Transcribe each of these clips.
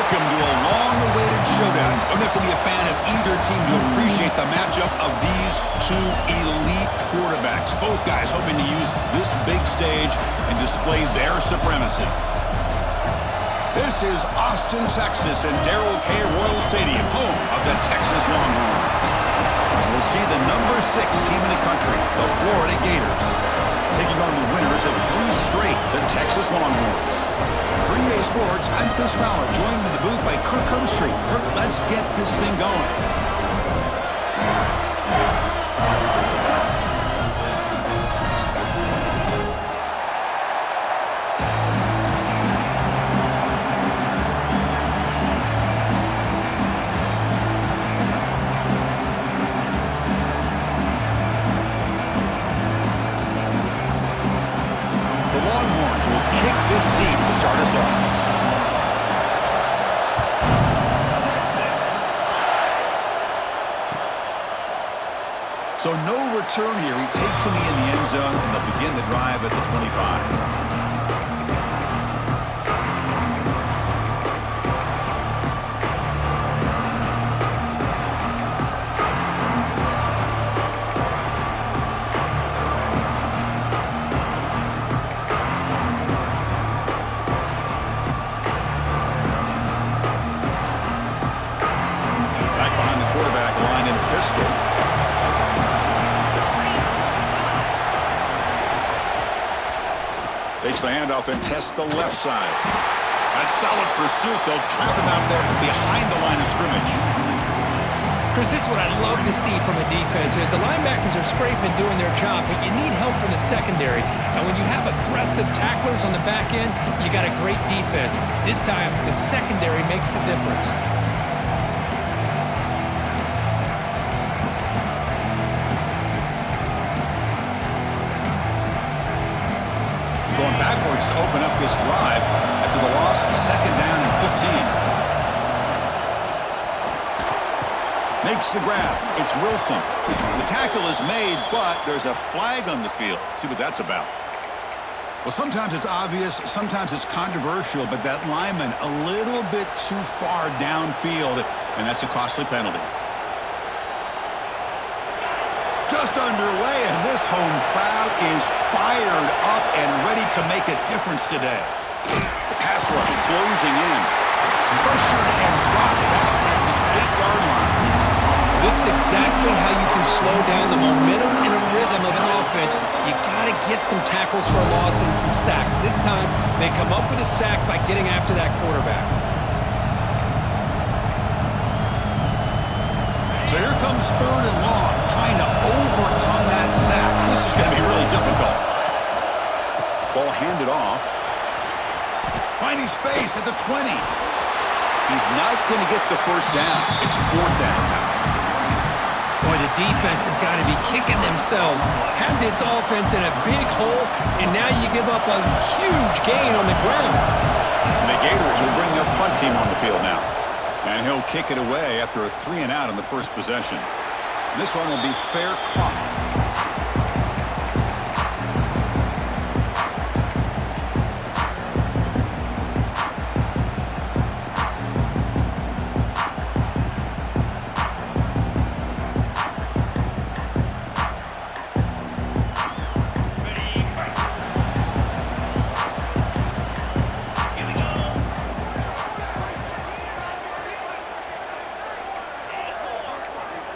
Welcome to a long-awaited showdown. You don't have to be a fan of either team to appreciate the matchup of these two elite quarterbacks. Both guys hoping to use this big stage and display their supremacy. This is Austin, Texas, and Darrell K. Royal Stadium, home of the Texas Longhorns. As we'll see the number 6 team in the country, the Florida Gators, taking on the winners of 3 straight, the Texas Longhorns. Green Bay Sports, I'm Chris Fowler, joined in the booth by Kirk Herbstreit. Kirk, let's get this thing going. The Longhorns will kick this deep to start us off. So no return here. He takes it in the end zone, and they'll begin the drive at the 25. Back behind the quarterback line in pistol. Takes the handoff and tests the left side. That's solid pursuit. They'll trap him out there behind the line of scrimmage. Chris, this is what I love to see from a defense is the linebackers are scraping, doing their job, but you need help from the secondary. And when you have aggressive tacklers on the back end, you got a great defense. This time, the secondary makes the difference. Going backwards to open up this drive after the loss, 2nd down and 15. Makes the grab. It's Wilson. The tackle is made, but there's a flag on the field. Let's see what that's about. Well, sometimes it's obvious, sometimes it's controversial, but that lineman a little bit too far downfield, and that's a costly penalty. Just underway, and this home crowd is fired up and ready to make a difference today. The pass rush closing in. Pressured and dropped back at the 8-yard line. This is exactly how you can slow down the momentum and a rhythm of an offense. You got to get some tackles for a loss and some sacks. This time, they come up with a sack by getting after that quarterback. So here comes 3rd and long, trying to overcome that sack. This is going to be really difficult. Ball handed off. Finding space at the 20. He's not going to get the first down. It's 4th down now. Boy, the defense has got to be kicking themselves. Had this offense in a big hole, and now you give up a huge gain on the ground. And the Gators will bring their punt team on the field now. And he'll kick it away after a 3-and-out on the first possession. And this one will be fair caught.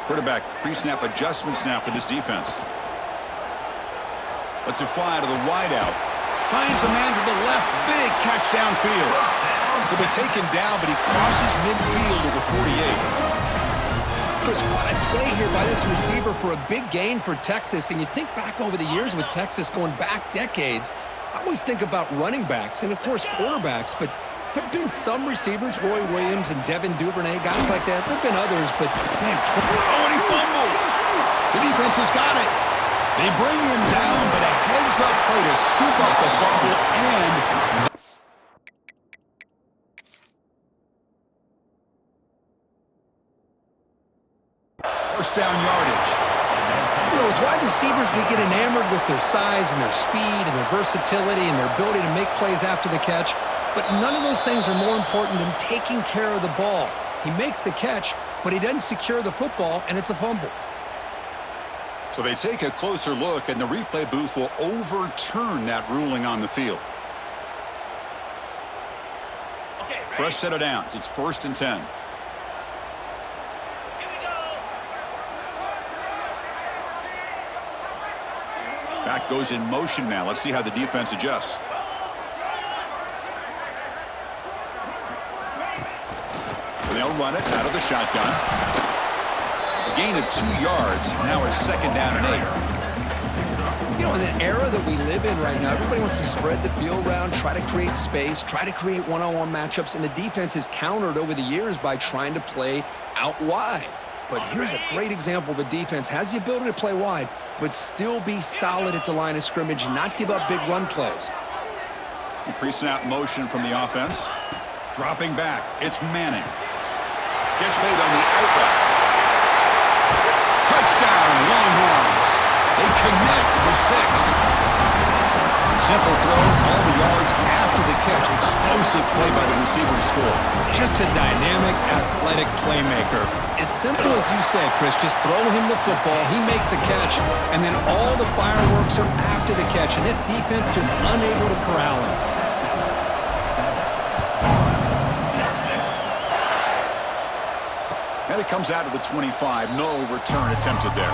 Quarterback pre-snap adjustments now for this defense. Lets it fly to the wideout. Finds a man to the left. Big catch downfield. He'll be taken down, but he crosses midfield to the 48. Chris, what a play here by this receiver for a big gain for Texas. And you think back over the years with Texas going back decades, I always think about running backs and, of course, quarterbacks, but there have been some receivers, Roy Williams and Devin Duvernay, guys like that. There have been others, but, man. Oh, and he fumbles. The defense has got it. They bring him down, but a heads-up play to scoop up the fumble and... first down yardage. You know, with wide receivers, we get enamored with their size and their speed and their versatility and their ability to make plays after the catch. But none of those things are more important than taking care of the ball. He makes the catch, but he doesn't secure the football, and it's a fumble. So they take a closer look, and the replay booth will overturn that ruling on the field. Fresh set of downs. It's 1st and 10. Back goes in motion now. Let's see how the defense adjusts. They'll run it out of the shotgun. A gain of 2 yards. Now it's 2nd down and 8. You know, in the era that we live in right now, everybody wants to spread the field around, try to create space, try to create one-on-one matchups, and the defense is countered over the years by trying to play out wide. But here's a great example of a defense has the ability to play wide, but still be solid at the line of scrimmage, not give up big run plays. Pre-snap motion from the offense. Dropping back. It's Manning. Gets made on the outright. Touchdown, Longhorns. They connect for 6. Simple throw, all the yards after the catch. Explosive play by the receiver to score. Just a dynamic, athletic playmaker. As simple as you say, Chris, just throw him the football, he makes a catch, and then all the fireworks are after the catch, and this defense just unable to corral him. And it comes out of the 25. No return attempted there.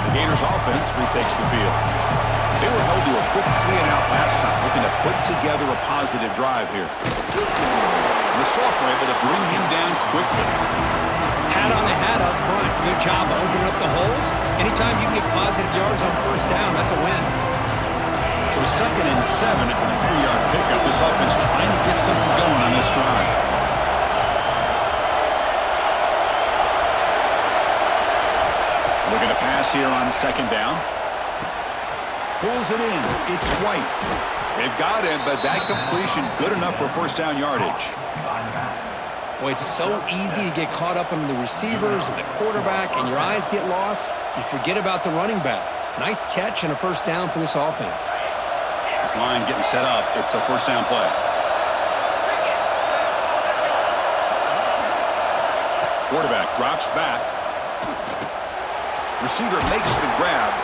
The Gators offense retakes the field. They were held to a quick 3-and-out last time, looking to put together a positive drive here. The sophomore able to bring him down quickly. Hat on the hat up front. Good job opening up the holes. Anytime you can get positive yards on 1st down, that's a win. So 2nd and 7 at the 3-yard pickup. This offense trying to get something going on this drive. Looking to pass here on 2nd down. Pulls it in. It's White. They've got him, but that completion good enough for 1st down yardage. Boy, it's so easy to get caught up in the receivers and the quarterback, and your eyes get lost. You forget about the running back. Nice catch and a 1st down for this offense. This line getting set up. It's a 1st down play. Quarterback drops back. Receiver makes the grab.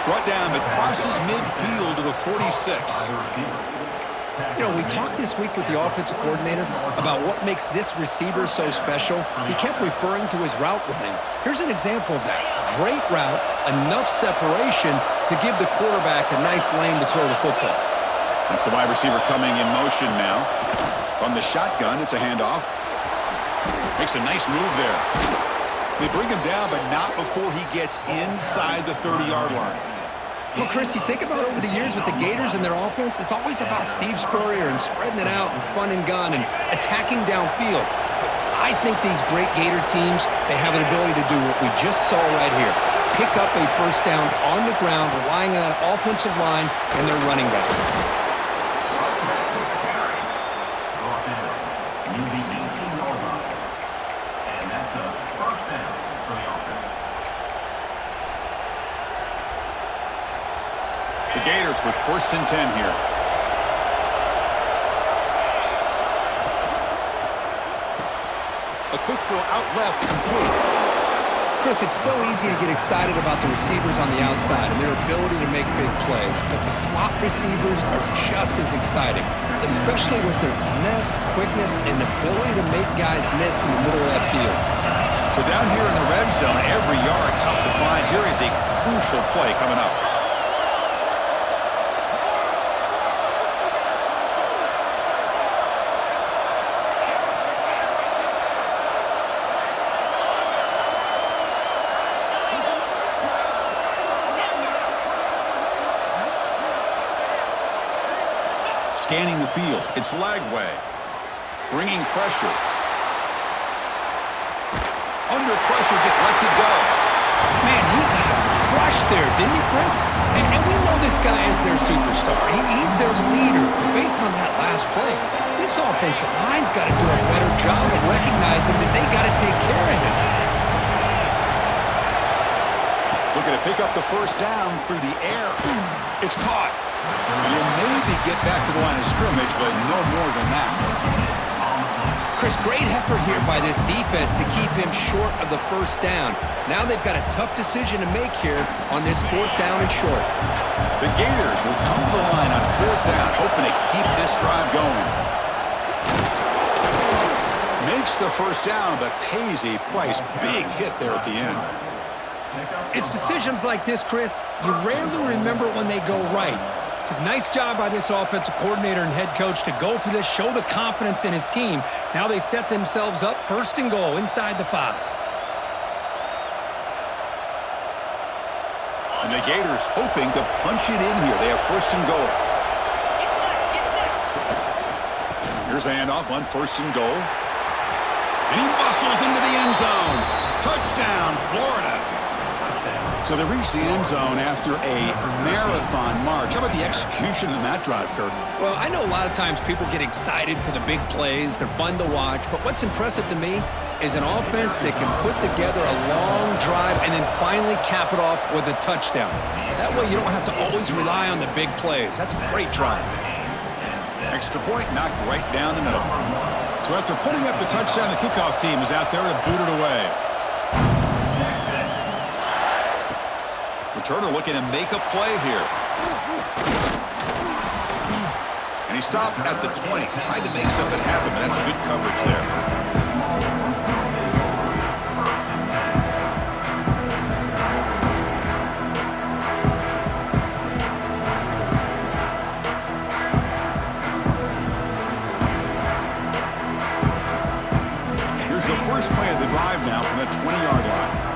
Brought down, but crosses midfield to the 46. You know, we talked this week with the offensive coordinator about what makes this receiver so special. He kept referring to his route running. Here's an example of that. Great route, enough separation to give the quarterback a nice lane to throw the football. That's the wide receiver coming in motion now. From the shotgun, it's a handoff. Makes a nice move there. They bring him down, but not before he gets inside the 30-yard line. Well, Chris, you think about over the years with the Gators and their offense, it's always about Steve Spurrier and spreading it out and fun and gun and attacking downfield. But I think these great Gator teams, they have an ability to do what we just saw right here. Pick up a 1st down on the ground, relying on that offensive line and their running back. Gators with 1st and 10 here. A quick throw out left, complete. Chris, it's so easy to get excited about the receivers on the outside and their ability to make big plays, but the slot receivers are just as exciting, especially with their finesse, quickness, and ability to make guys miss in the middle of that field. So down here in the red zone, every yard tough to find. Here is a crucial play coming up. Scanning the field. It's Lagway. Bringing pressure. Under pressure, just lets it go. Man, he got crushed there, didn't he, Chris? And we know this guy is their superstar. He's their leader. Based on that last play, this offensive line's got to do a better job of recognizing that they got to take care of him. looking to pick up the first down through the air. It's caught. And he'll maybe get back to the line of scrimmage, but no more than that. Chris, great effort here by this defense to keep him short of the first down. Now they've got a tough decision to make here on this 4th down and short. The Gators will come to the line on 4th down, hoping to keep this drive going. Makes the first down, but pays a price. Big hit there at the end. It's decisions like this, Chris, you rarely remember when they go right. It's a nice job by this offensive coordinator and head coach to go for this, show the confidence in his team. Now they set themselves up 1st and goal inside the 5. And the Gators hoping to punch it in here. They have 1st and goal. Here's the handoff on 1st and goal. And he muscles into the end zone. Touchdown, Florida. So they reach the end zone after a marathon march. How about the execution in that drive, Kirk? Well, I know a lot of times people get excited for the big plays. They're fun to watch. But what's impressive to me is an offense that can put together a long drive and then finally cap it off with a touchdown. That way you don't have to always rely on the big plays. That's a great drive. Extra point knocked right down the middle. So after putting up the touchdown, the kickoff team is out there to boot it away. Returner looking to make a play here. And he stopped at the 20. Tried to make something happen, but that's good coverage there. Here's the first play of the drive now from the 20-yard line.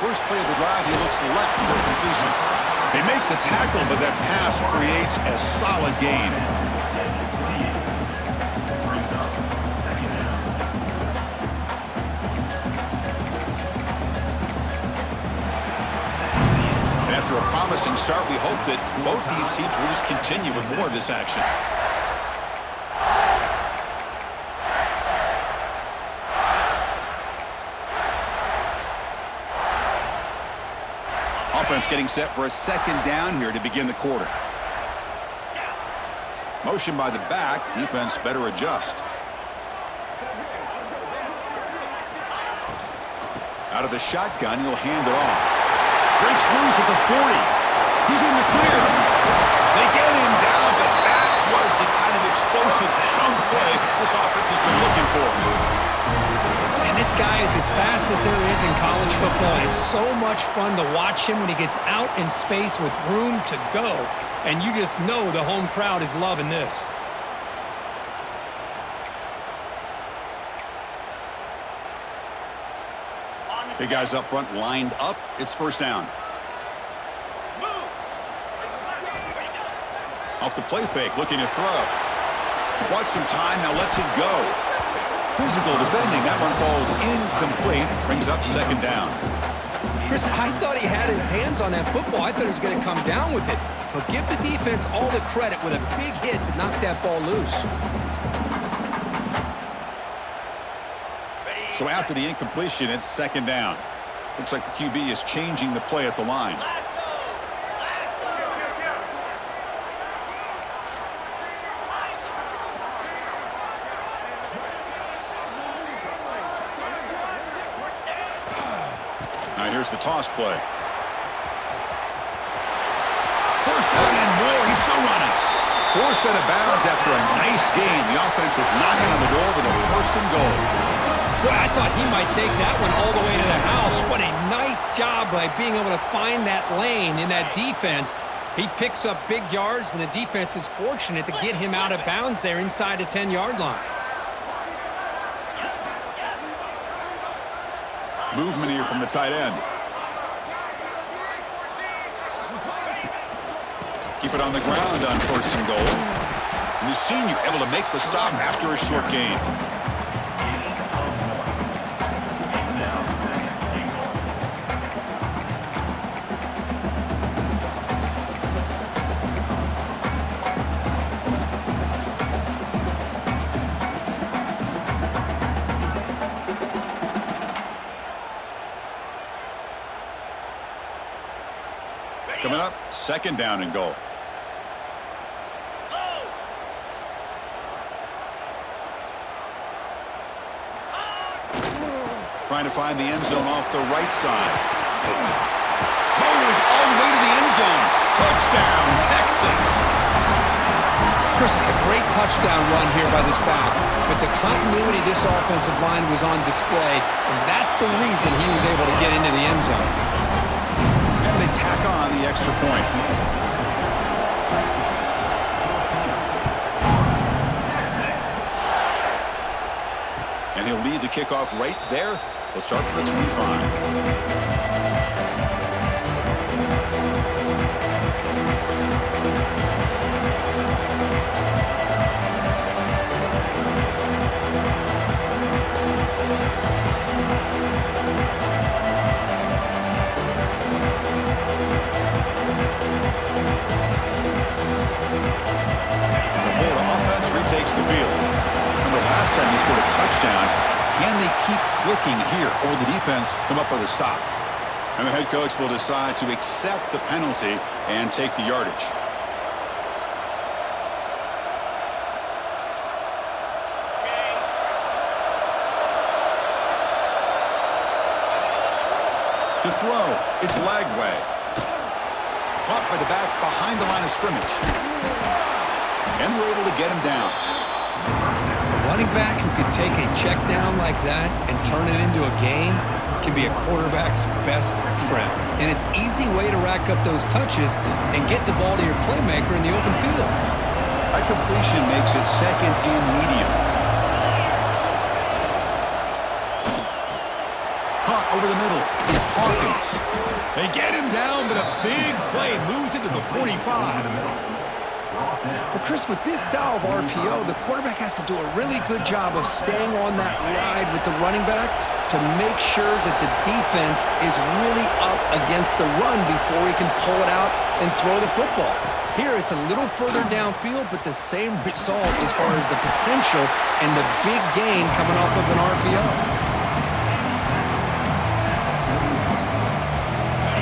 First play of the drive, he looks left for completion. They make the tackle, but that pass creates a solid gain. And after a promising start, we hope that both these teams will just continue with more of this action. Offense getting set for a 2nd down here to begin the quarter. Motion by the back. Defense better adjust. Out of the shotgun, he'll hand it off. Breaks loose at the 40. He's in the clear. They get him down, but that was the kind of explosive chunk play this offense has been looking for. And this guy is as fast as there is in college football. It's so much fun to watch him when he gets out in space with room to go. And you just know the home crowd is loving this. Big guys up front lined up. It's 1st down. Off the play fake, looking to throw. He bought some time, now lets it go. Physical defending. That one falls incomplete. Brings up 2nd down. Chris, I thought he had his hands on that football. I thought he was going to come down with it. But give the defense all the credit with a big hit to knock that ball loose. So after the incompletion, it's 2nd down. Looks like the QB is changing the play at the line. Now here's the toss play. 1st down and more. He's still running. Forced out of bounds after a nice gain. The offense is knocking on the door with a 1st and goal. Boy, I thought he might take that one all the way to the house. What a nice job by being able to find that lane in that defense. He picks up big yards, and the defense is fortunate to get him out of bounds there inside the 10-yard line. Movement here from the tight end. Keep it on the ground on 1st and goal. And the senior able to make the stop after a short gain. Coming up, second down and goal. Trying to find the end zone off the right side. Motors all the way to the end zone. Touchdown, Texas. Chris, it's a great touchdown run here by this back, but the continuity of this offensive line was on display, and that's the reason he was able to get into the end zone. And they tack on the extra point. And he'll lead the kickoff right there. They'll start from the 25. Takes the field. Remember last time he scored a touchdown. Can they keep clicking here, or the defense come up with a stop? And the head coach will decide to accept the penalty and take the yardage. To throw, it's Lagway. Caught by the back behind the line of scrimmage. And we're able to get him down. A running back who could take a check down like that and turn it into a gain can be a quarterback's best friend. And it's an easy way to rack up those touches and get the ball to your playmaker in the open field. That completion makes it second and medium. Caught over the middle is Hawkins. They get him down, but a big play moves into the 45. Well, Chris, with this style of RPO, the quarterback has to do a really good job of staying on that ride with the running back to make sure that the defense is really up against the run before he can pull it out and throw the football. Here, it's a little further downfield, but the same result as far as the potential and the big gain coming off of an RPO.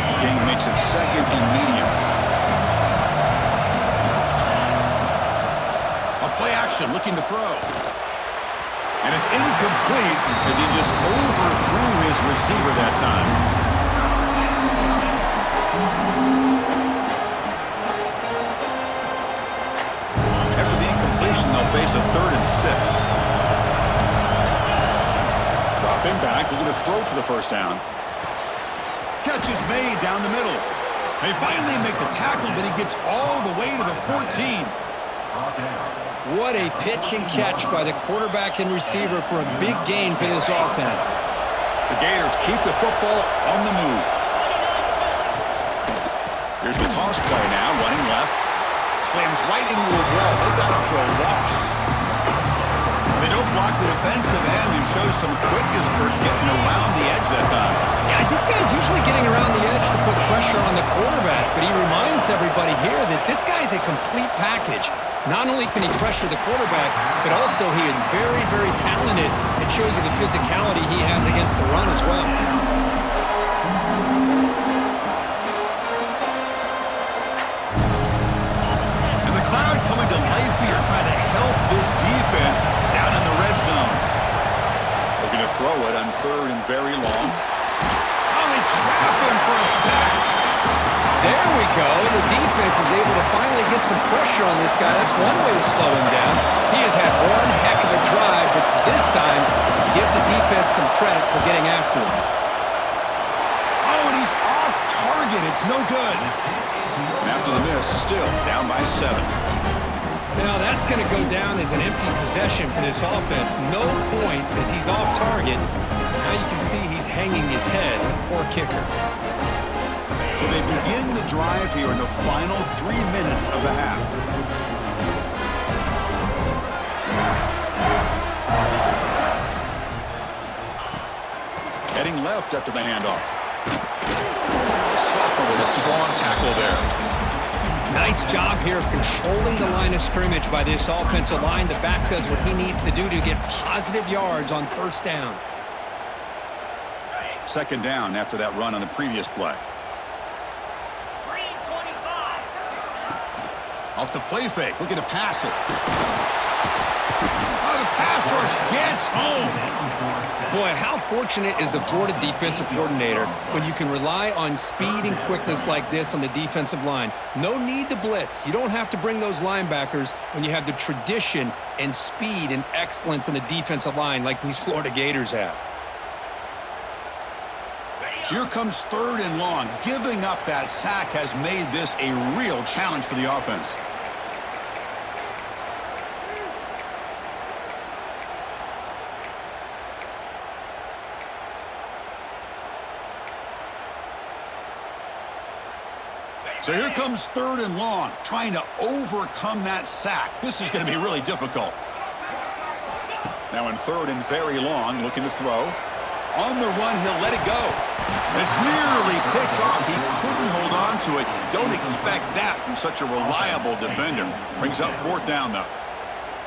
The gain makes it second and medium. Play action, looking to throw. And it's incomplete as he just overthrew his receiver that time. After the incompletion, they'll face a 3rd and 6. Dropping back, looking to throw for the first down. Catch is made down the middle. They finally make the tackle, but he gets all the way to the 14. What a pitch and catch by the quarterback and receiver for a big gain for this offense. The Gators keep the football on the move. Here's the toss play now, running left. Slams right into a wall. They've got him for a loss. They don't block the defensive end and show some quickness, Kurt, getting around the edge that time. Yeah, this guy's usually getting around the edge to put pressure on the quarterback, but he reminds everybody here that this guy's a complete package. Not only can he pressure the quarterback, but also he is very, very talented. It shows you the physicality he has against the run as well. And the crowd coming to life here, trying to help this defense down in the red zone. Looking to throw it on 3rd and very long. Oh, they trap him for a sack. There we go. The defense is able to finally get some pressure on this guy. That's one way to slow him down. He has had one heck of a drive, but this time, give the defense some credit for getting after him. Oh, and he's off target. It's no good. And after the miss, still down by 7. Now that's going to go down as an empty possession for this offense. No points as he's off target. Now you can see he's hanging his head. Poor kicker. So they begin the drive here in the final 3 minutes of the half. Heading left after the handoff. Sophomore with a strong tackle there. Nice job here of controlling the line of scrimmage by this offensive line. The back does what he needs to do to get positive yards on first down. Second down after that run on the previous play. Off the play fake, looking to pass it. Oh, the pass rush gets home. Boy, how fortunate is the Florida defensive coordinator when you can rely on speed and quickness like this on the defensive line. No need to blitz. You don't have to bring those linebackers when you have the tradition and speed and excellence in the defensive line like these Florida Gators have. So here comes 3rd and long. Giving up that sack has made this a real challenge for the offense. So here comes 3rd and long, trying to overcome that sack. This is going to be really difficult. Now in 3rd and very long, looking to throw. On the run, he'll let it go. And it's nearly picked off. He couldn't hold on to it. Don't expect that from such a reliable defender. Brings up 4th down, though.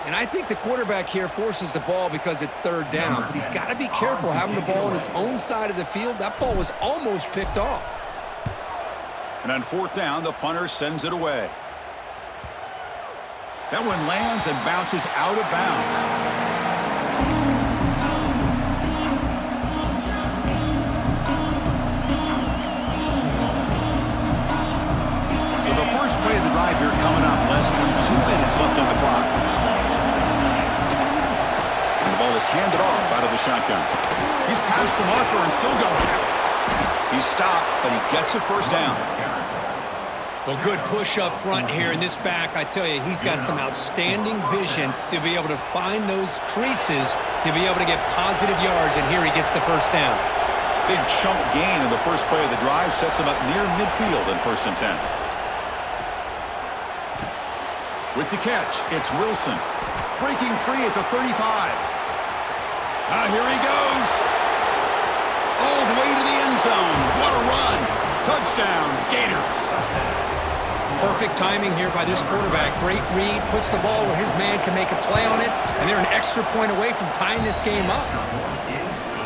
And I think the quarterback here forces the ball because it's 3rd down. But he's got to be careful having the ball on his own side of the field. That ball was almost picked off. And on 4th down, the punter sends it away. That one lands and bounces out of bounds. First play of the drive here coming up. Less than 2 minutes left on the clock. And the ball is handed off out of the shotgun. He's past the marker and still going. He's stopped, but he gets a 1st down. Well, good push up front here in this back. I tell you, he's got some outstanding vision to be able to find those creases, to be able to get positive yards, and here he gets the 1st down. Big chunk gain in the first play of the drive sets him up near midfield in 1st and 10. With the catch, it's Wilson. Breaking free at the 35. Here he goes. All the way to the end zone. What a run. Touchdown, Gators. Perfect timing here by this quarterback. Great read, puts the ball where his man can make a play on it, and they're an extra point away from tying this game up.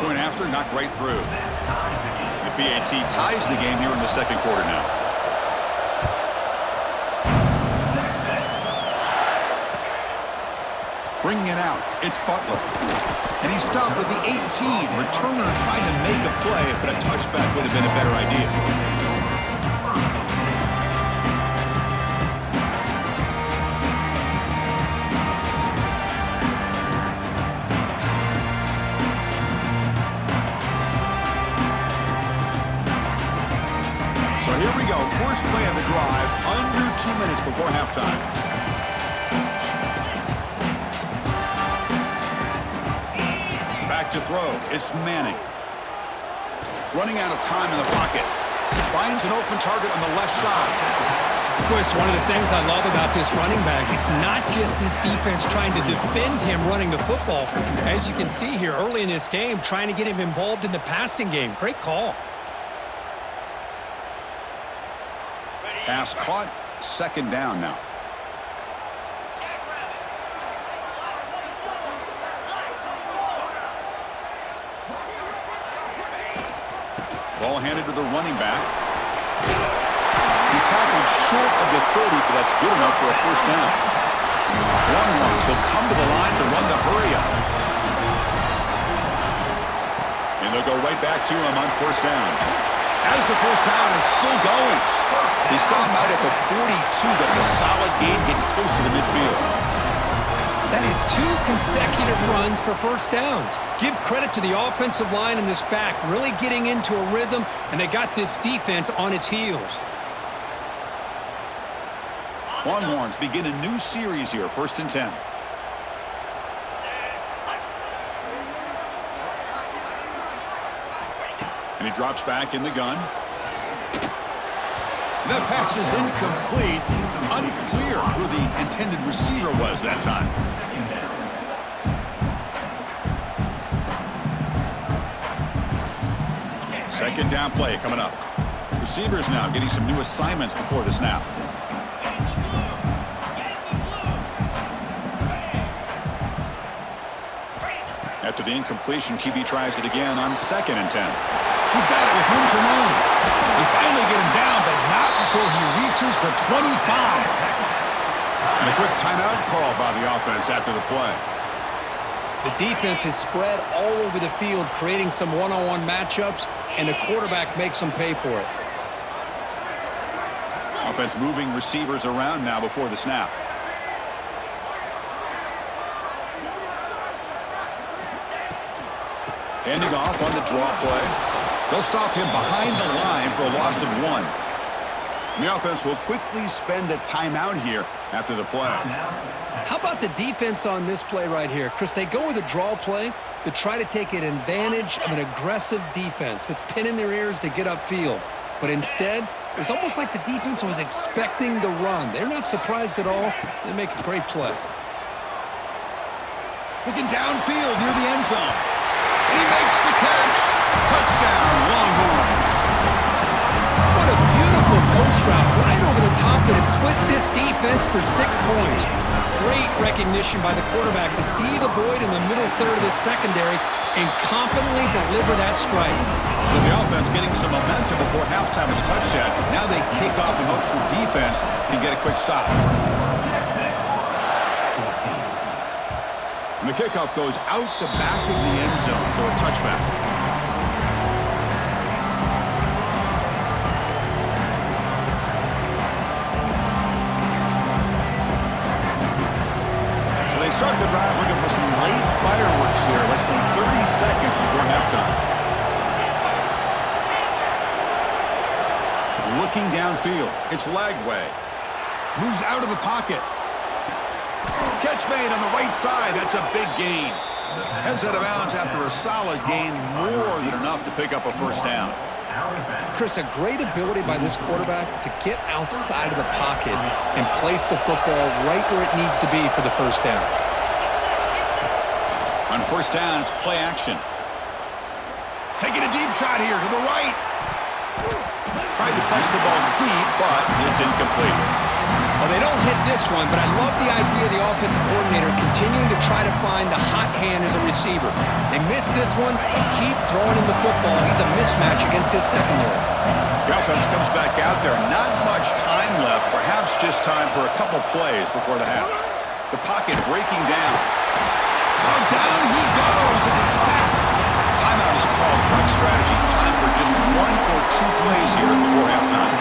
Point after, knocked right through. The BAT ties the game here in the 2nd quarter now. Bringing it out, it's Butler. And he's stopped with the 18. Returner trying to make a play, but a touchback would have been a better idea. So here we go, first play of the drive, under 2 minutes before halftime. To throw, it's Manning. Running out of time in the pocket. Finds an open target on the left side. Boy, it's one of the things I love about this running back. It's not just this defense trying to defend him running the football. As you can see here early in this game, trying to get him involved in the passing game. Great call. Pass caught, 2nd down now. Ball handed to the running back. He's tackled short of the 30, but that's good enough for a 1st down. Longhorns will come to the line to run the hurry up. And they'll go right back to him on 1st down. As the 1st down is still going. They stop him out at the 42. That's a solid gain, getting closer to midfield. That is 2 consecutive runs for 1st downs. Give credit to the offensive line and this back, really getting into a rhythm, and they got this defense on its heels. Longhorns begin a new series here, 1st and 10. And he drops back in the gun. That pass is incomplete. Unclear who the intended receiver was that time. Second down play coming up. Receivers now getting some new assignments before the snap. After the incompletion, QB tries it again on 2nd and 10. He's got it with room to run. They finally get him down, but not before he reaches the 25. And a quick timeout call by the offense after the play. The defense is spread all over the field, creating some one-on-one matchups, and the quarterback makes them pay for it. Offense moving receivers around now before the snap. Handing off on the draw play. They'll stop him behind the line for a loss of 1. And the offense will quickly spend a timeout here after the play. How about the defense on this play right here? Chris, they go with a draw play to try to take an advantage of an aggressive defense that's pinning their ears to get upfield. But instead, it was almost like the defense was expecting the run. They're not surprised at all. They make a great play. Looking downfield near the end zone. And he makes the catch. Touchdown, Longhorns. What a beautiful post route right over the top, and it splits this defense for 6 points. Great recognition by the quarterback to see the void in the middle third of the secondary and confidently deliver that strike. So the offense getting some momentum before halftime with a touchdown. Now they kick off in hopes the defense can get a quick stop. And the kickoff goes out the back of the end zone, so a touchback. So they start the drive looking for some late fireworks here, less than 30 seconds before halftime. Looking downfield, it's Lagway. Moves out of the pocket. Catch made on the right side. That's a big gain. Heads out of bounds after a solid gain, more than enough to pick up a first down. Chris, a great ability by this quarterback to get outside of the pocket and place the football right where it needs to be for the first down. On first down, it's play action. Taking a deep shot here to the right. Tried to press the ball deep, but it's incomplete. Well, they don't hit this one, but I love the idea of the offensive coordinator continuing to try to find the hot hand as a receiver. They miss this one, but keep throwing him the football. He's a mismatch against his secondary. The offense comes back out there. Not much time left, perhaps just time for a couple plays before the half. The pocket breaking down. Oh, down he goes. It's a sack. Timeout is called. Talk strategy. Time for just 1 or 2 plays here before halftime.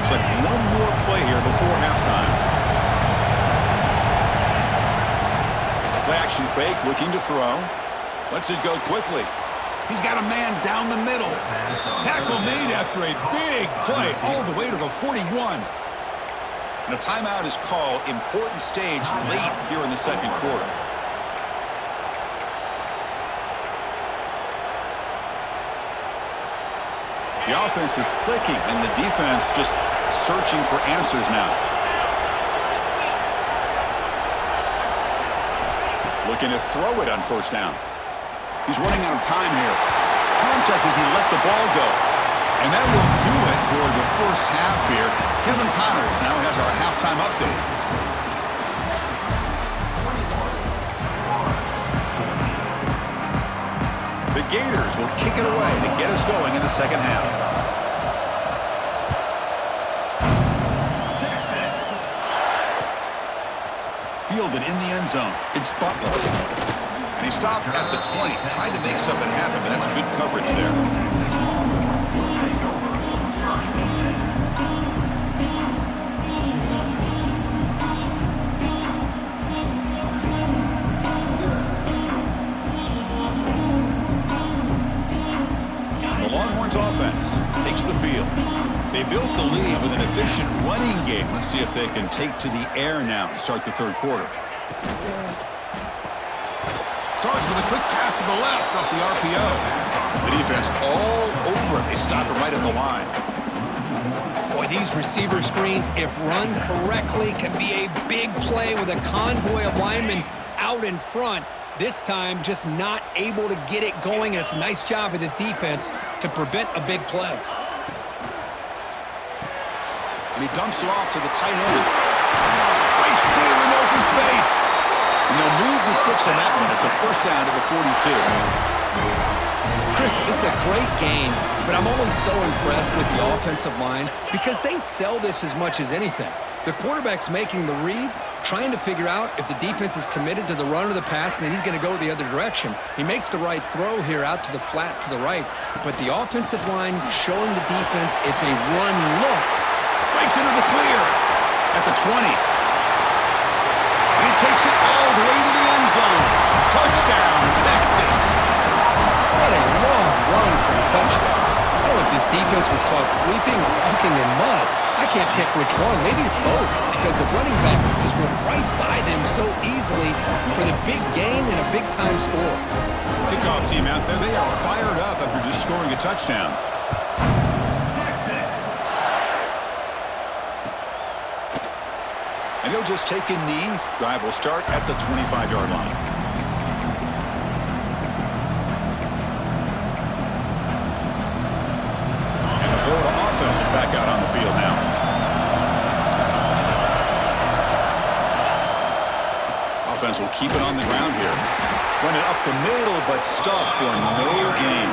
Looks like one more play here before halftime. Play action fake, looking to throw. Lets it go quickly. He's got a man down the middle. Tackle made after a big play all the way to the 41. And a timeout is called. Important stage late here in the second quarter. The offense is clicking, and the defense just searching for answers now. Looking to throw it on first down. He's running out of time here. Contact as he let the ball go. And that will do it for the first half here. Kevin Connors now has our halftime update. The Gators will kick it away to get us going in the second half. Fielded in the end zone. It's Butler. And he stopped at the 20, trying to make something happen, but that's good coverage there. Offense takes the field. They built the lead with an efficient running game. Let's see if they can take to the air now to start the third quarter. Starts with a quick pass to the left off the RPO. The defense all over it. They stop it right at the line. Boy, these receiver screens, if run correctly, can be a big play with a convoy of linemen out in front. This time, just not able to get it going, and it's a nice job of the defense to prevent a big play. And he dumps it off to the tight end. Breaks clear in open space. And they'll move the 6 on that one. It's a first down to the 42. Chris, this is a great game, but I'm always so impressed with the offensive line because they sell this as much as anything. The quarterback's making the read, trying to figure out if the defense is committed to the run or the pass, and then he's going to go the other direction. He makes the right throw here out to the flat to the right, but the offensive line showing the defense it's a run look. Breaks into the clear at the 20. He takes it all the way to the end zone. Touchdown, Texas. What a long run for a touchdown. I don't know if this defense was caught sleeping or walking in mud. I can't pick which one. Maybe it's both because the running back just went right by them so easily for the big gain and a big-time score. Kickoff team out there. They are fired up after just scoring a touchdown. And he'll just take a knee. Drive will start at the 25-yard line. And the Florida offense is back out on the field now. Offense will keep it on the ground here. Run it up the middle, but stuffed for no gain.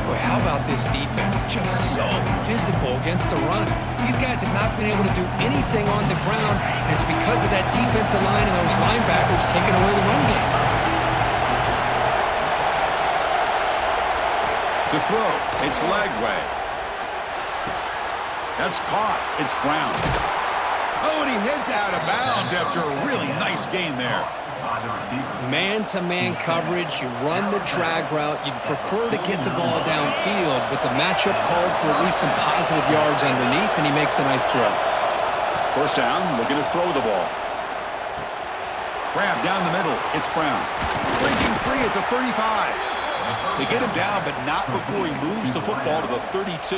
Boy, how about this defense? Just so physical against the run. These guys have not been able to do anything on the ground, and it's because of that defensive line and those linebackers taking away the run game. To throw, it's Lagway. That's caught. It's Brown. Oh, and he heads out of bounds after a really nice gain there. Man-to-man coverage, you run the drag route, you'd prefer to get the ball downfield, but the matchup called for at least some positive yards underneath, and he makes a nice throw. First down, looking to throw the ball. Grab down the middle, it's Brown. Breaking free at the 35. They get him down, but not before he moves the football to the 32.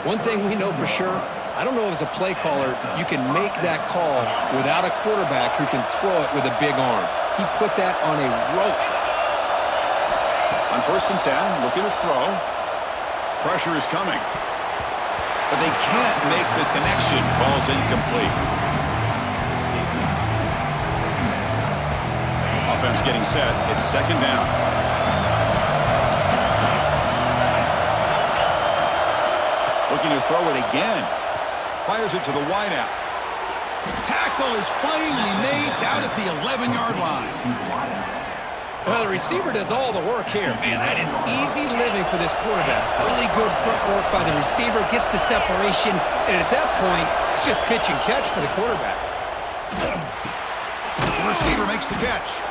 One thing we know for sure, I don't know as a play caller, you can make that call without a quarterback who can throw it with a big arm. He put that on a rope. On 1st and 10, looking to throw. Pressure is coming. But they can't make the connection. Ball's incomplete. Offense getting set. It's 2nd down. Looking to throw it again. Fires it to the wideout. Tackle is finally made down at the 11-yard line. Well, the receiver does all the work here. Man, that is easy living for this quarterback. Really good footwork by the receiver, gets the separation, and at that point, it's just pitch and catch for the quarterback. The receiver makes the catch.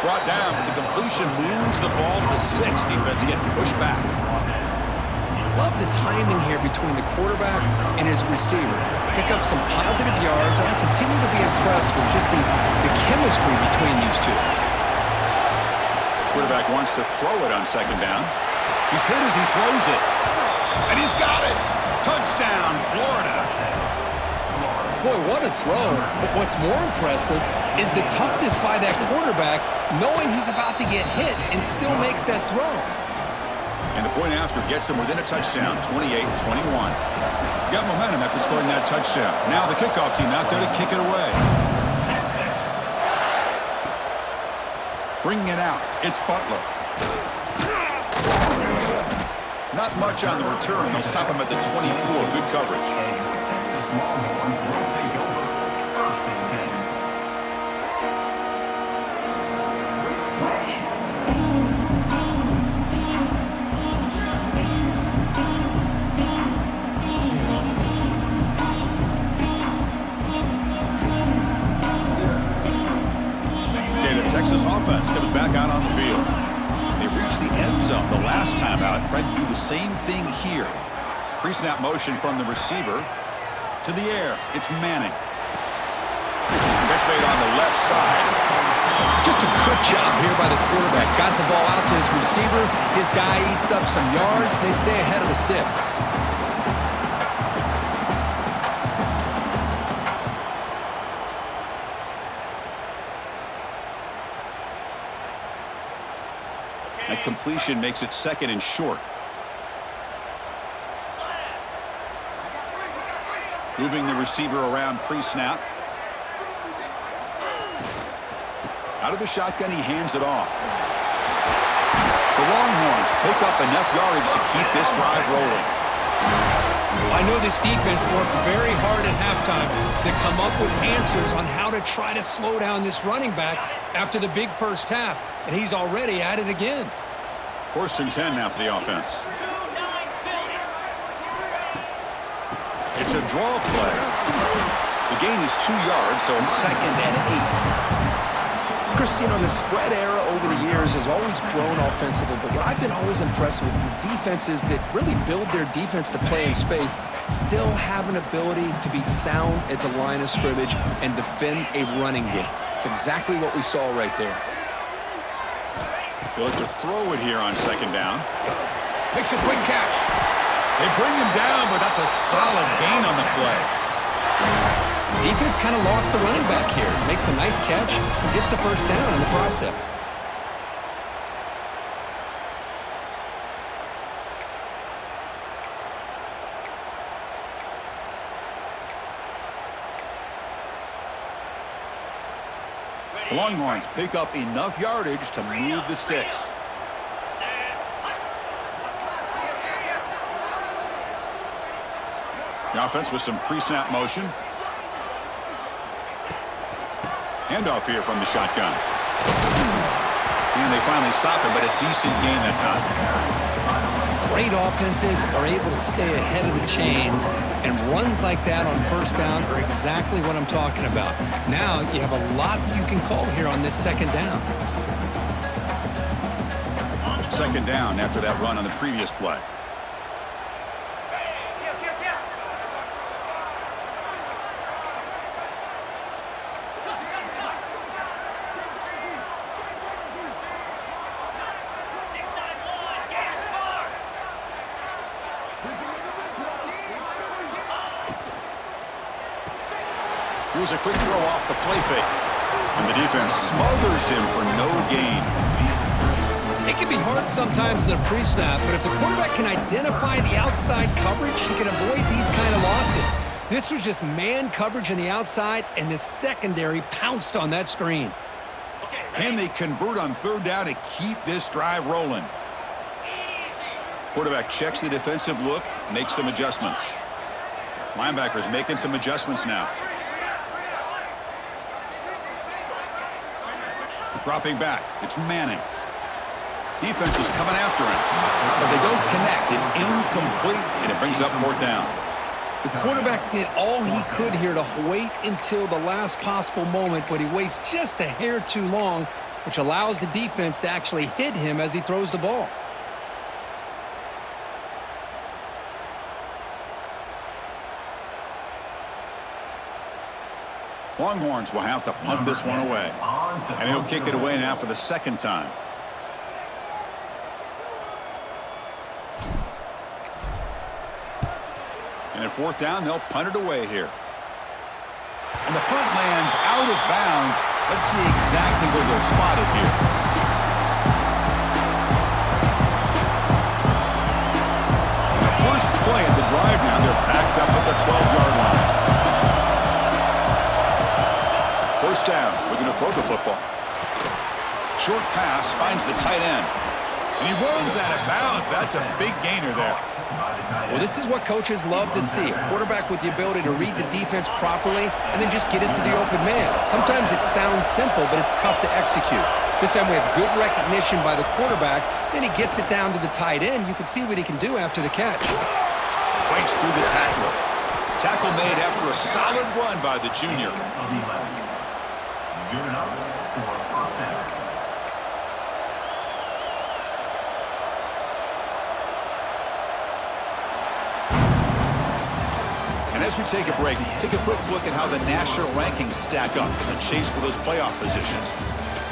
Brought down, but the completion moves the ball to the 6. Defense getting pushed back. Love the timing here between the quarterback and his receiver. Pick up some positive yards, and I continue to be impressed with just the chemistry between these two. Quarterback wants to throw it on 2nd down. He's hit as he throws it. And he's got it. Touchdown, Florida. Boy, what a throw. But what's more impressive is the toughness by that quarterback, knowing he's about to get hit and still makes that throw. And the point after gets them within a touchdown, 28-21. Got momentum after scoring that touchdown. Now the kickoff team out there to kick it away. Bringing it out, it's Butler. Not much on the return. They'll stop him at the 24. Good coverage. Texas offense comes back out on the field. They reached the end zone the last time out. Tried to do the same thing here. Pre-snap motion from the receiver to the air. It's Manning. Catch made on the left side. Just a good job here by the quarterback. Got the ball out to his receiver. His guy eats up some yards. They stay ahead of the sticks. That completion makes it 2nd and short. Moving the receiver around pre-snap. Out of the shotgun, he hands it off. The Longhorns pick up enough yardage to keep this drive rolling. I know this defense worked very hard at halftime to come up with answers on how to try to slow down this running back after the big first half, and he's already at it again. 1st and 10 now for the offense. It's a draw play. The gain is 2 yards, so it's 2nd and 8. Chris, you know, the spread era over the years has always grown offensively, but what I've been always impressed with defenses that really build their defense to play in space still have an ability to be sound at the line of scrimmage and defend a running game. It's exactly what we saw right there. They look to throw it here on 2nd down. Makes a quick catch. They bring him down, but that's a solid gain on the play. Defense kind of lost the running back here. Makes a nice catch, gets the first down in the process. The Longhorns pick up enough yardage to move the sticks. The offense with some pre-snap motion. Handoff here from the shotgun. And they finally stop it, but a decent gain that time. Great offenses are able to stay ahead of the chains, and runs like that on 1st down are exactly what I'm talking about. Now you have a lot that you can call here on this 2nd down. 2nd down after that run on the previous play. Here's a quick throw off the play fake. And the defense smothers him for no gain. It can be hard sometimes in the pre-snap, but if the quarterback can identify the outside coverage, he can avoid these kind of losses. This was just man coverage on the outside, and the secondary pounced on that screen. Can they convert on 3rd down to keep this drive rolling? Quarterback checks the defensive look, makes some adjustments. Linebackers making some adjustments now. Dropping back, it's Manning. Defense is coming after him, but they don't connect. It's incomplete, and it brings up 4th down. The quarterback did all he could here to wait until the last possible moment, but he waits just a hair too long, which allows the defense to actually hit him as he throws the ball. Longhorns will have to punt this one away. And he'll kick it away now for the 2nd time. And at 4th down, they'll punt it away here. And the punt lands out of bounds. Let's see exactly where they'll spot it here. And the first play of the drive now, they're backed up at the 12-yard line. 1st down, we're going to throw the football. Short pass finds the tight end. And he runs out of bounds. That's a big gainer there. Well, this is what coaches love to see. A quarterback with the ability to read the defense properly and then just get it to the open man. Sometimes it sounds simple, but it's tough to execute. This time we have good recognition by the quarterback. Then he gets it down to the tight end. You can see what he can do after the catch. Fights through the tackler. Tackle made after a solid run by the junior. And as we take a break, take a quick look at how the national rankings stack up in the chase for those playoff positions.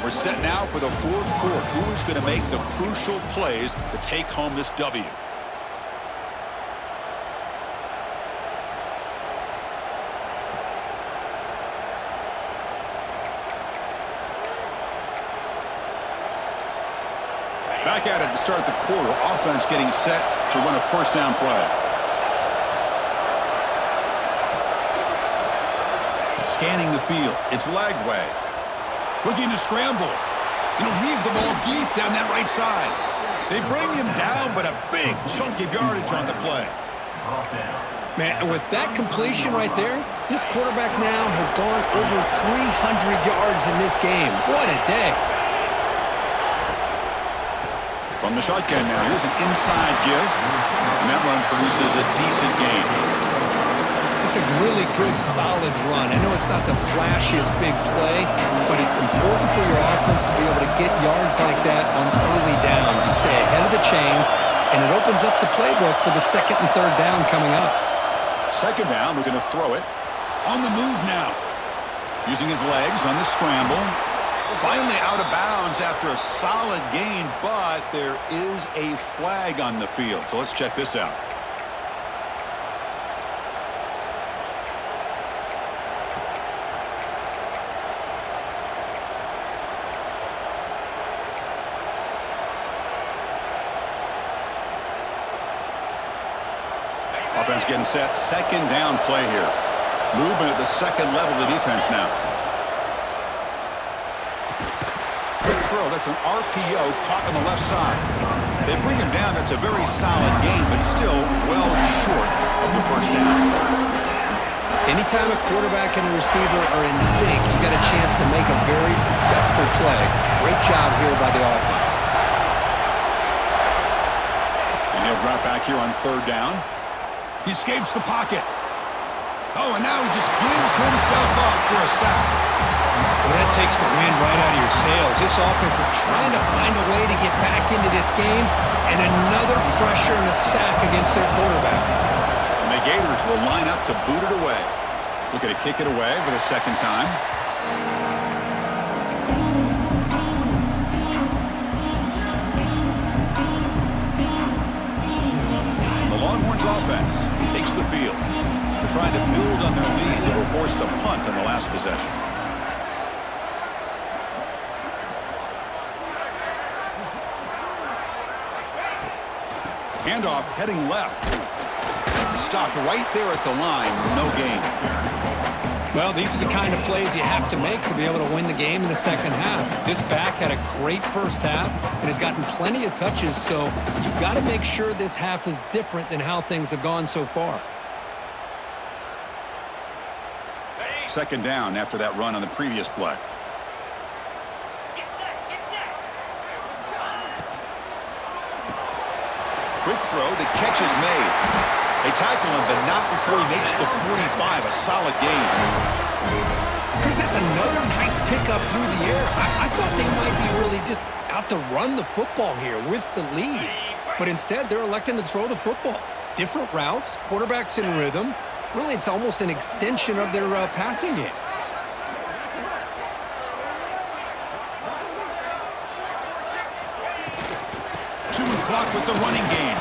We're set now for the 4th quarter. Who is going to make the crucial plays to take home this W? Back at it to start the quarter. Offense getting set to run a 1st down play. Scanning the field. It's Lagway. Looking to scramble. He'll heave the ball deep down that right side. They bring him down, but a big chunk of yardage on the play. Man, with that completion right there, this quarterback now has gone over 300 yards in this game. What a day. From the shotgun now, here's an inside give, and that run produces a decent gain. It's a really good, solid run. I know it's not the flashiest big play, but it's important for your offense to be able to get yards like that on early downs. You stay ahead of the chains, and it opens up the playbook for the second and third down coming up. Second down, we're going to throw it. On the move now. Using his legs on the scramble. Finally out of bounds after a solid gain, but there is a flag on the field. So let's check this out. Offense getting set. Second down play here. Movement at the second level of the defense now. Quick throw. That's an RPO caught on the left side. They bring him down. That's a very solid gain, but still well short of the first down. Anytime a quarterback and a receiver are in sync, you got a chance to make a very successful play. Great job here by the offense. And he'll drop back here on third down. He escapes the pocket. Oh, and now he just gives himself up for a sack. Well, that takes the wind right out of your sails. This offense is trying to find a way to get back into this game, and another pressure and a sack against their quarterback. And the Gators will line up to boot it away. Looking to kick it away for the second time. The Longhorns offense takes the field. They're trying to build on their lead. They were forced to punt on the last possession. Handoff heading left. Stopped right there at the line. No gain. Well, these are the kind of plays you have to make to be able to win the game in the second half. This back had a great first half and has gotten plenty of touches, so you've got to make sure this half is different than how things have gone so far. Second down after that run on the previous play. Quick throw, the catch is made. They tackle him, but not before he makes the 45, a solid gain. Chris, that's another nice pickup through the air. I thought they might be really just out to run the football here with the lead. But instead, they're electing to throw the football. Different routes, quarterbacks in rhythm. Really, it's almost an extension of their passing game. Clock with the running game.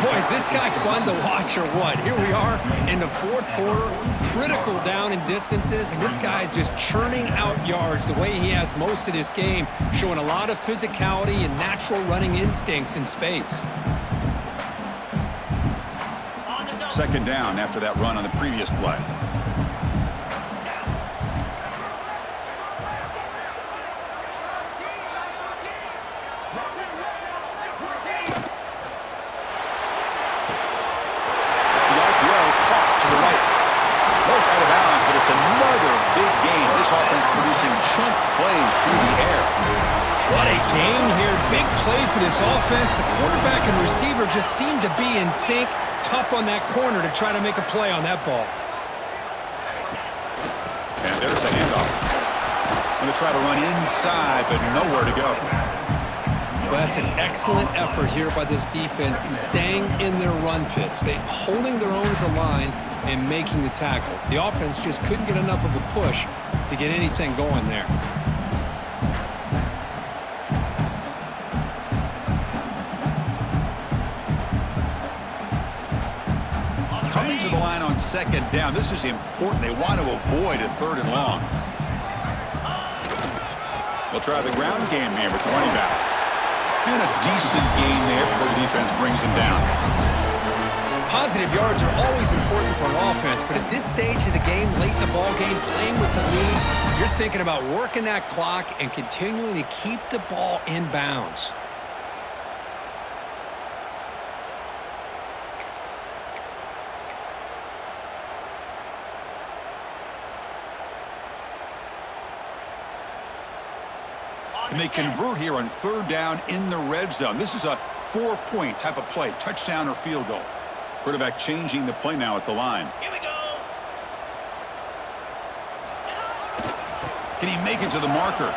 Boy, is this guy fun to watch or what? Here we are in the fourth quarter, critical down in distances, and this guy is just churning out yards the way he has most of this game, showing a lot of physicality and natural running instincts in space. Second down after that run on the previous play. Another big game. This offense producing chunk plays through the air. What a game here. Big play for this offense. The quarterback and receiver just seem to be in sync. Tough on that corner to try to make a play on that ball. And there's the handoff. Going to try to run inside, but nowhere to go. Well, that's an excellent effort here by this defense, staying in their run fits. They holding their own at the line and making the tackle. The offense just couldn't get enough of a push to get anything going there. Coming to the line on second down. This is important. They want to avoid a third and long. They'll try the ground game here with the running back. And a decent gain there before the defense brings him down. Positive yards are always important for an offense, but at this stage of the game, late in the ball game, playing with the lead, you're thinking about working that clock and continuing to keep the ball in bounds. And they convert here on third down in the red zone. This is a 4-point type of play, touchdown or field goal. Quarterback changing the play now at the line. Here we go. Can he make it to the marker?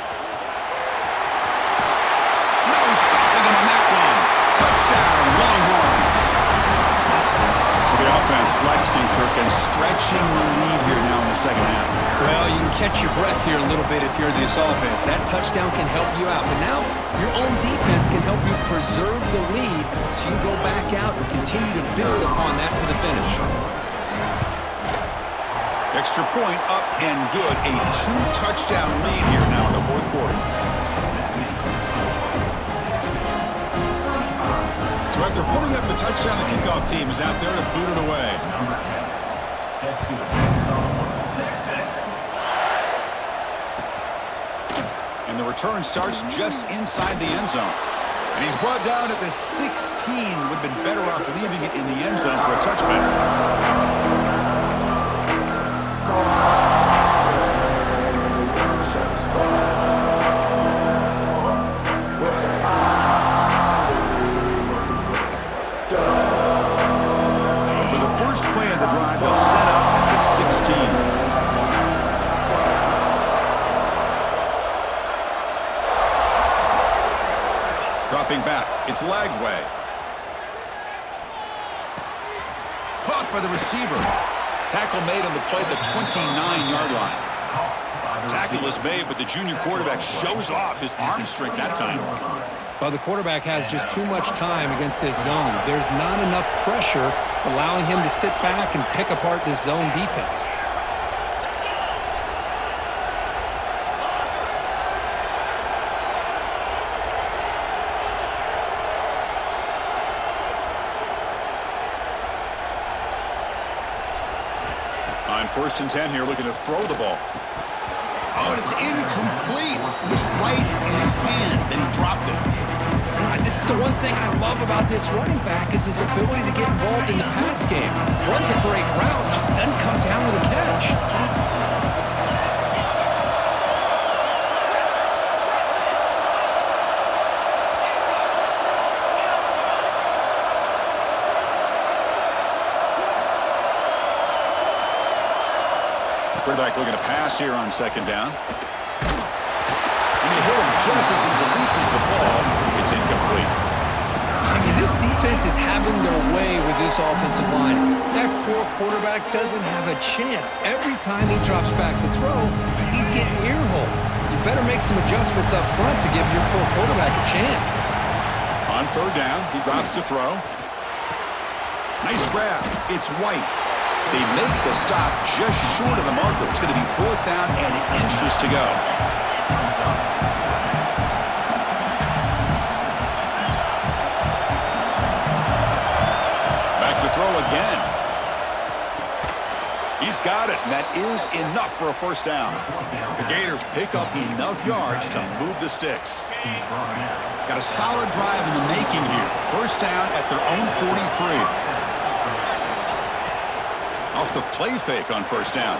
No stopping him on that one. Touchdown, Longhorns. So the offense flexing, Kirk, and stretching the lead here now in the second half. Well, you can catch your breath here a little bit if you're this offense. That touchdown can help you out. But now your own defense can help you preserve the lead so you can go back out and continue to build upon that to the finish. Extra point up and good. A 2-touchdown lead here now in the fourth quarter. So after putting up the touchdown, the kickoff team is out there to boot it away. And the return starts just inside the end zone. And he's brought down at the 16. Would have been better off leaving it in the end zone for a touchback. For the first play of the drive, they'll set up at the 16. Dropping back, it's Lagway. Caught by the receiver. Tackle made on the play at the 29-yard line. Tackle is made, but the junior quarterback shows off his arm strength that time. Well, the quarterback has just too much time against this zone. There's not enough pressure. It's allowing him to sit back and pick apart this zone defense. On 1st and 10 here, looking to throw the ball. Oh, and it's incomplete. It was right in his hands, and he dropped it. This is the one thing I love about this running back is his ability to get involved in the pass game. Runs a great route, just doesn't come down with a catch. Quarterback looking to pass here on 2nd down. And he hit him just as he releases the ball. It's incomplete. I mean, this defense is having their way with this offensive line. That poor quarterback doesn't have a chance. Every time he drops back to throw, he's getting earholed. You better make some adjustments up front to give your poor quarterback a chance. On 3rd down, he drops to throw. Nice grab. It's White. They make the stop just short of the marker. It's going to be 4th down and inches to go. Back to throw again. He's got it, and that is enough for a 1st down. The Gators pick up enough yards to move the sticks. Got a solid drive in the making here. 1st down at their own 43. Off the play fake on 1st down.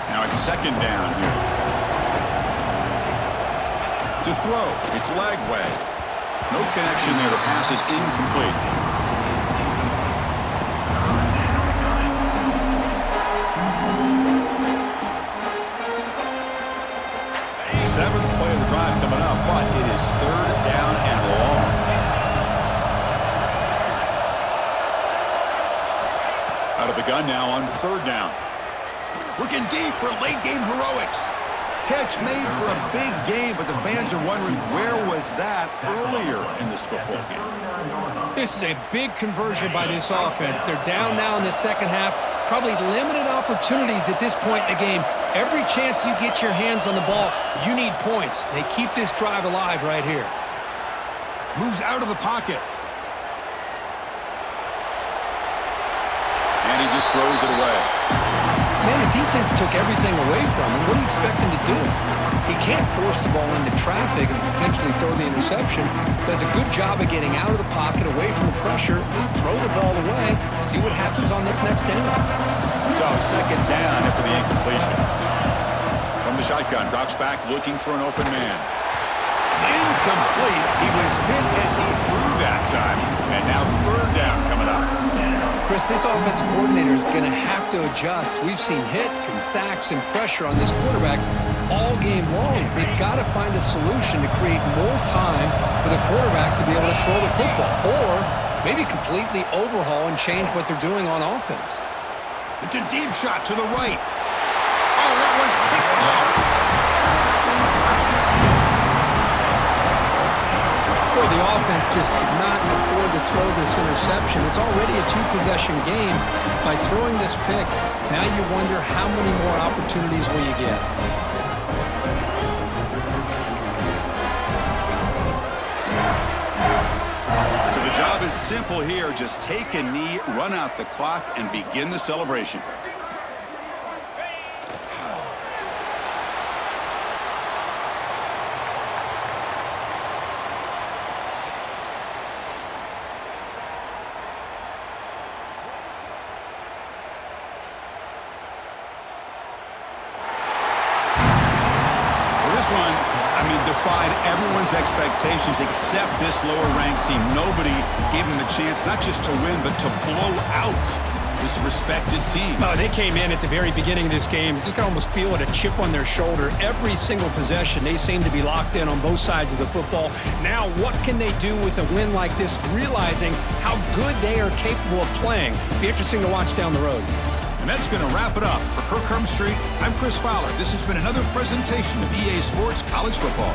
Now it's 2nd down here. To throw, it's Lagway. No connection there. The pass is incomplete. Seventh play of the drive coming up, but it is 3rd down and long. Out of the gun now on 3rd down. Looking deep for late game heroics. Catch made for a big game, but the fans are wondering where was that earlier in this football game. This is a big conversion by this offense. They're down now in the second half. probably limited opportunities at this point in the game. Every chance you get your hands on the ball, you need points. They keep this drive alive right here. Moves out of the pocket. And he just throws it away. Man, the defense took everything away from him. What do you expect him to do? He can't force the ball into traffic and potentially throw the interception. Does a good job of getting out of the pocket, away from the pressure. Just throw the ball away. See what happens on this next down. So, second down after the incompletion. From the shotgun, drops back looking for an open man. It's incomplete. He was hit as he threw that time. And now third down coming up. Chris, this offensive coordinator is going to have to adjust. We've seen hits and sacks and pressure on this quarterback all game long. They've got to find a solution to create more time for the quarterback to be able to throw the football, or maybe completely overhaul and change what they're doing on offense. It's a deep shot to the right. Oh, that one's picked off. Boy, the offense just could not afford to throw this interception. It's already a two-possession game. By throwing this pick, now you wonder how many more opportunities will you get. So the job is simple here. Just take a knee, run out the clock, and begin the celebration. Defied everyone's expectations except this lower-ranked team. Nobody gave them a chance not just to win, but to blow out this respected team. Oh, they came in at the very beginning of this game. You can almost feel it, a chip on their shoulder. Every single possession, they seem to be locked in on both sides of the football. Now, what can they do with a win like this, realizing how good they are capable of playing? Be interesting to watch down the road. And that's going to wrap it up. For Kirk Street, I'm Chris Fowler. This has been another presentation of EA Sports College Football.